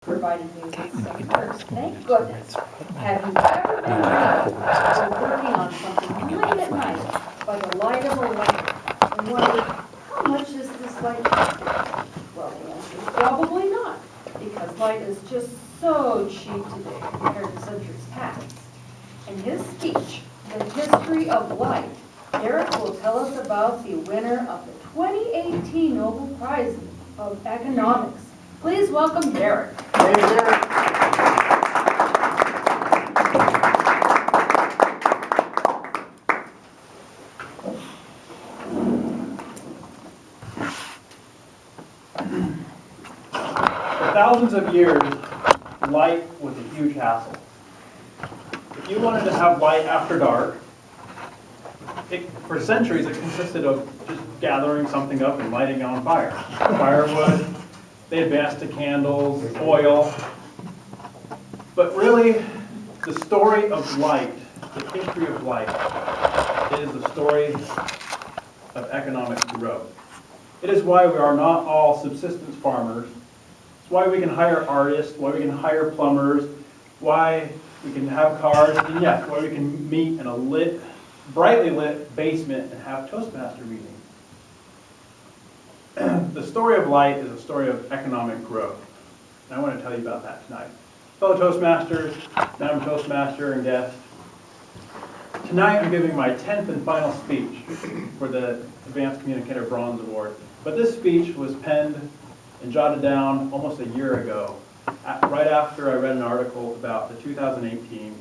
provided me with some words. Thank goodness. Have you ever been reading or working on something late at night by the light of a lamp and wondered, how much does this light cost? Well, the answer is probably not, because light is just so cheap today compared to centuries past. In his speech, The History of Light, Derrek will tell us about the winner of the 2018 Nobel Prize of Economics. Please welcome Derrek. Hey, Derrek. For thousands of years, light was a huge hassle. If you wanted to have light after dark, for centuries it consisted of just gathering something up and lighting it on fire. Firewood, they advanced to candles, oil. But really, the story of light, the history of light, is the story of economic growth. It is why we are not all subsistence farmers. It's why we can hire artists, why we can hire plumbers, why we can have cars, and yes, why we can meet in a brightly lit basement and have Toastmaster meetings. The story of light is a story of economic growth, and I want to tell you about that tonight. Fellow Toastmasters, Madam Toastmaster and guests, tonight I'm giving my 10th and final speech for the Advanced Communicator Bronze Award, but this speech was penned and jotted down almost a year ago, right after I read an article about the 2018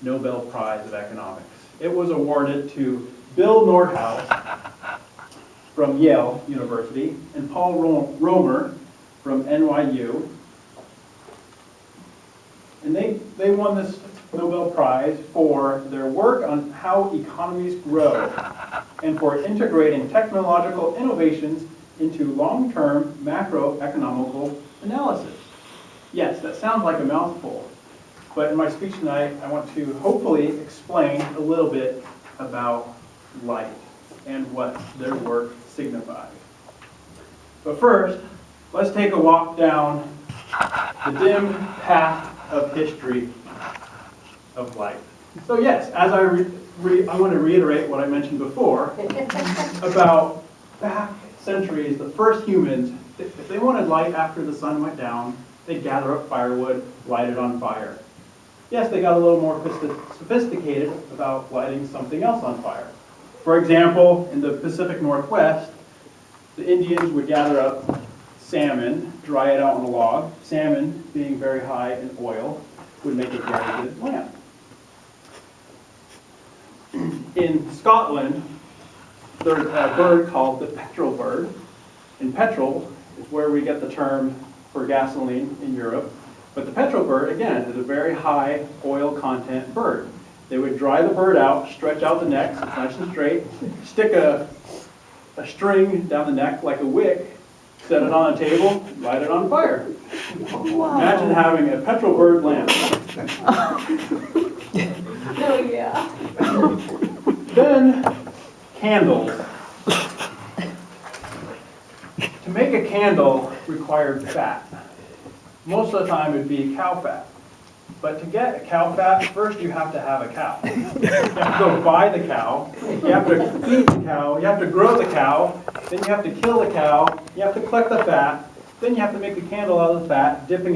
Nobel Prize of Economics. It was awarded to Bill Nordhaus from Yale University and Paul Romer from NYU. And they won this Nobel Prize for their work on how economies grow and for integrating technological innovations into long-term macroeconomical analysis. Yes, that sounds like a mouthful, but in my speech tonight, I want to hopefully explain a little bit about light and what their work signifies. But first, let's take a walk down the dim path of history of light. So yes, as I want to reiterate what I mentioned before about back centuries, the first humans, if they wanted light after the sun went down, they'd gather up firewood, light it on fire. Yes, they got a little more sophisticated about lighting something else on fire. For example, in the Pacific Northwest, the Indians would gather up salmon, dry it out on a log. Salmon, being very high in oil, would make a very good lamp. In Scotland, there's a bird called the petrel bird. And petrol is where we get the term for gasoline in Europe. But the petrel bird, again, is a very high oil content bird. They would dry the bird out, stretch out the neck so it's nice and straight, stick a string down the neck like a wick, set it on a table, light it on fire. Wow. Imagine having a petrol bird lamp. Oh, yeah. Then, candles. To make a candle required fat. Most of the time it would be cow fat. But to get a cow fat, first you have to have a cow. You have to go buy the cow, you have to feed the cow, you have to grow the cow, then you have to kill the cow, you have to collect the fat, then you have to make a candle out of the fat, dipping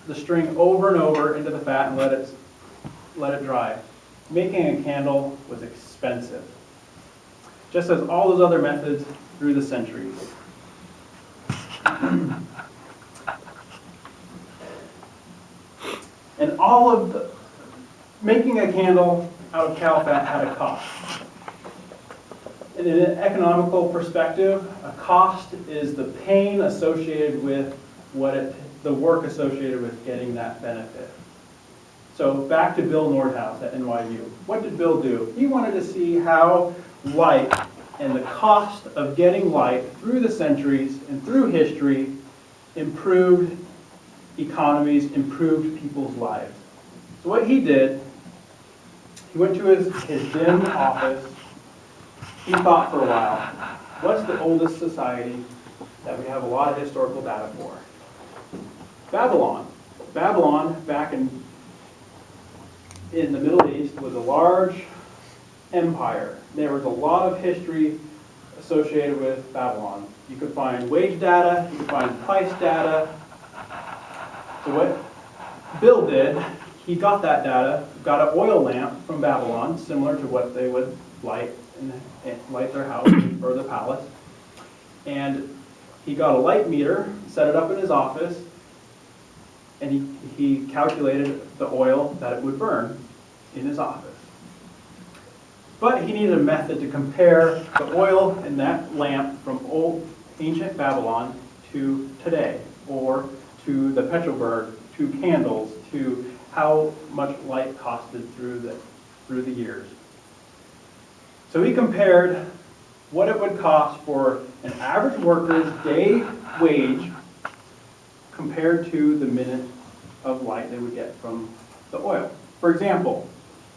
the string over and over into the fat and let it dry. Making a candle was expensive, just as all those other methods through the centuries. And all of making a candle out of cow fat had a cost. And in an economical perspective, a cost is the pain associated with the work associated with getting that benefit. So back to Bill Nordhaus at NYU. What did Bill do? He wanted to see how light and the cost of getting light through the centuries and through history improved economies, improved people's lives. So what he did, he went to his dim office. He thought for a while, what's the oldest society that we have a lot of historical data for? Babylon. Babylon, back in the Middle East, was a large empire. There was a lot of history associated with Babylon. You could find wage data, you could find price data. So what Bill did, he got that data, got an oil lamp from Babylon, similar to what they would light their house or the palace. And he got a light meter, set it up in his office, and he calculated the oil that it would burn in his office. But he needed a method to compare the oil in that lamp from ancient Babylon to today, or to the petrolberg, to candles, to how much light costed through the years. So he compared what it would cost for an average worker's day wage compared to the minute of light they would get from the oil. For example,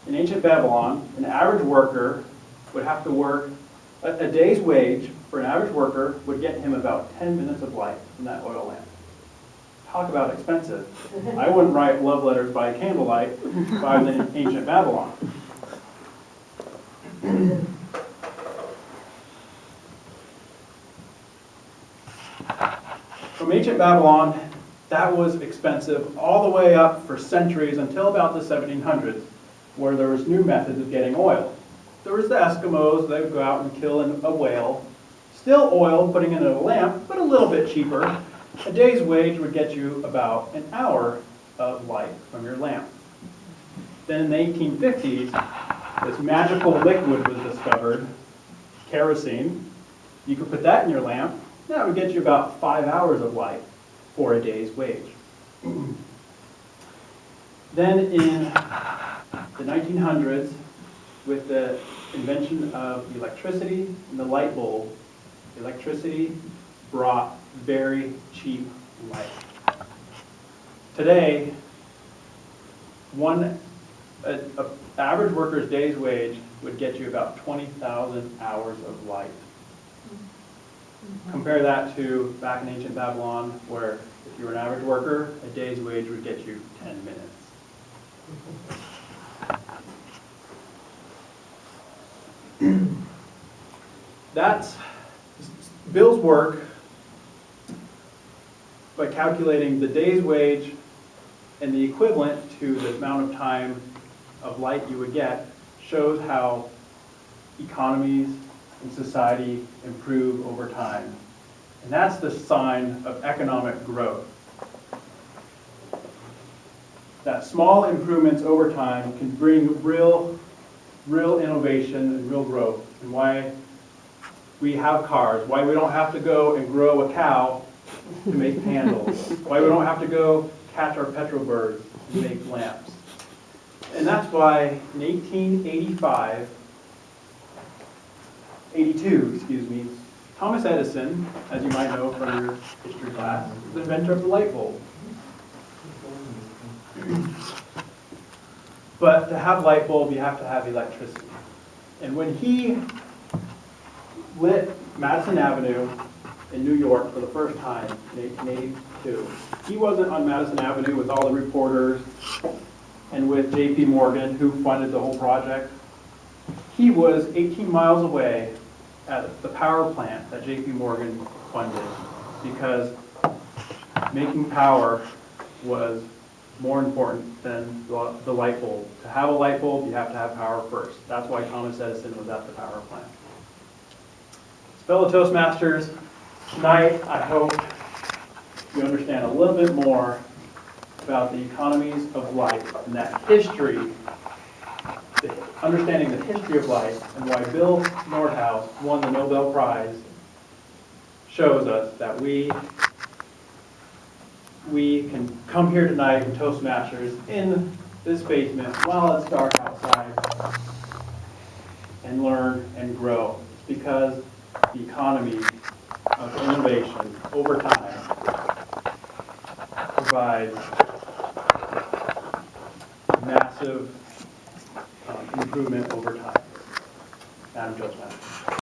in ancient Babylon, an average worker would have to work, a day's wage for an average worker would get him about 10 minutes of light from that oil lamp. Talk about expensive. I wouldn't write love letters by candlelight if I was in ancient Babylon. From ancient Babylon, that was expensive all the way up for centuries until about the 1700s, where there was new methods of getting oil. There was the Eskimos, they would go out and kill a whale. Still oil, putting it in a lamp, but a little bit cheaper. A day's wage would get you about an hour of light from your lamp. Then in the 1850s, this magical liquid was discovered, kerosene. You could put that in your lamp. That would get you about 5 hours of light for a day's wage. Then in the 1900s, with the invention of electricity and the light bulb, electricity brought very cheap light. Today, an average worker's day's wage would get you about 20,000 hours of light. Compare that to back in ancient Babylon, where if you were an average worker, a day's wage would get you 10 minutes. That's Bill's work by calculating the day's wage and the equivalent to the amount of time of light you would get shows how economies and society improve over time. And that's the sign of economic growth. That small improvements over time can bring real innovation and real growth, and why we have cars, why we don't have to go and grow a cow to make candles, why we don't have to go catch our petrolbergs and make lamps. And that's why in 82, Thomas Edison, as you might know from your history class, is the inventor of the light bulb. But to have light bulb, you have to have electricity. And when he lit Madison Avenue in New York for the first time in 1882, he wasn't on Madison Avenue with all the reporters and with J.P. Morgan, who funded the whole project. He was 18 miles away at the power plant that J.P. Morgan funded, because making power was more important than the light bulb. To have a light bulb, you have to have power first. That's why Thomas Edison was at the power plant. Fellow Toastmasters, tonight I hope you understand a little bit more about the economies of light and that history, understanding the history of light, and why Bill Nordhaus won the Nobel Prize shows us that we can come here tonight in Toastmasters in this basement while it's dark outside and learn and grow. It's because the economy of innovation over time provides massive improvement over time. I'm Toastmaster.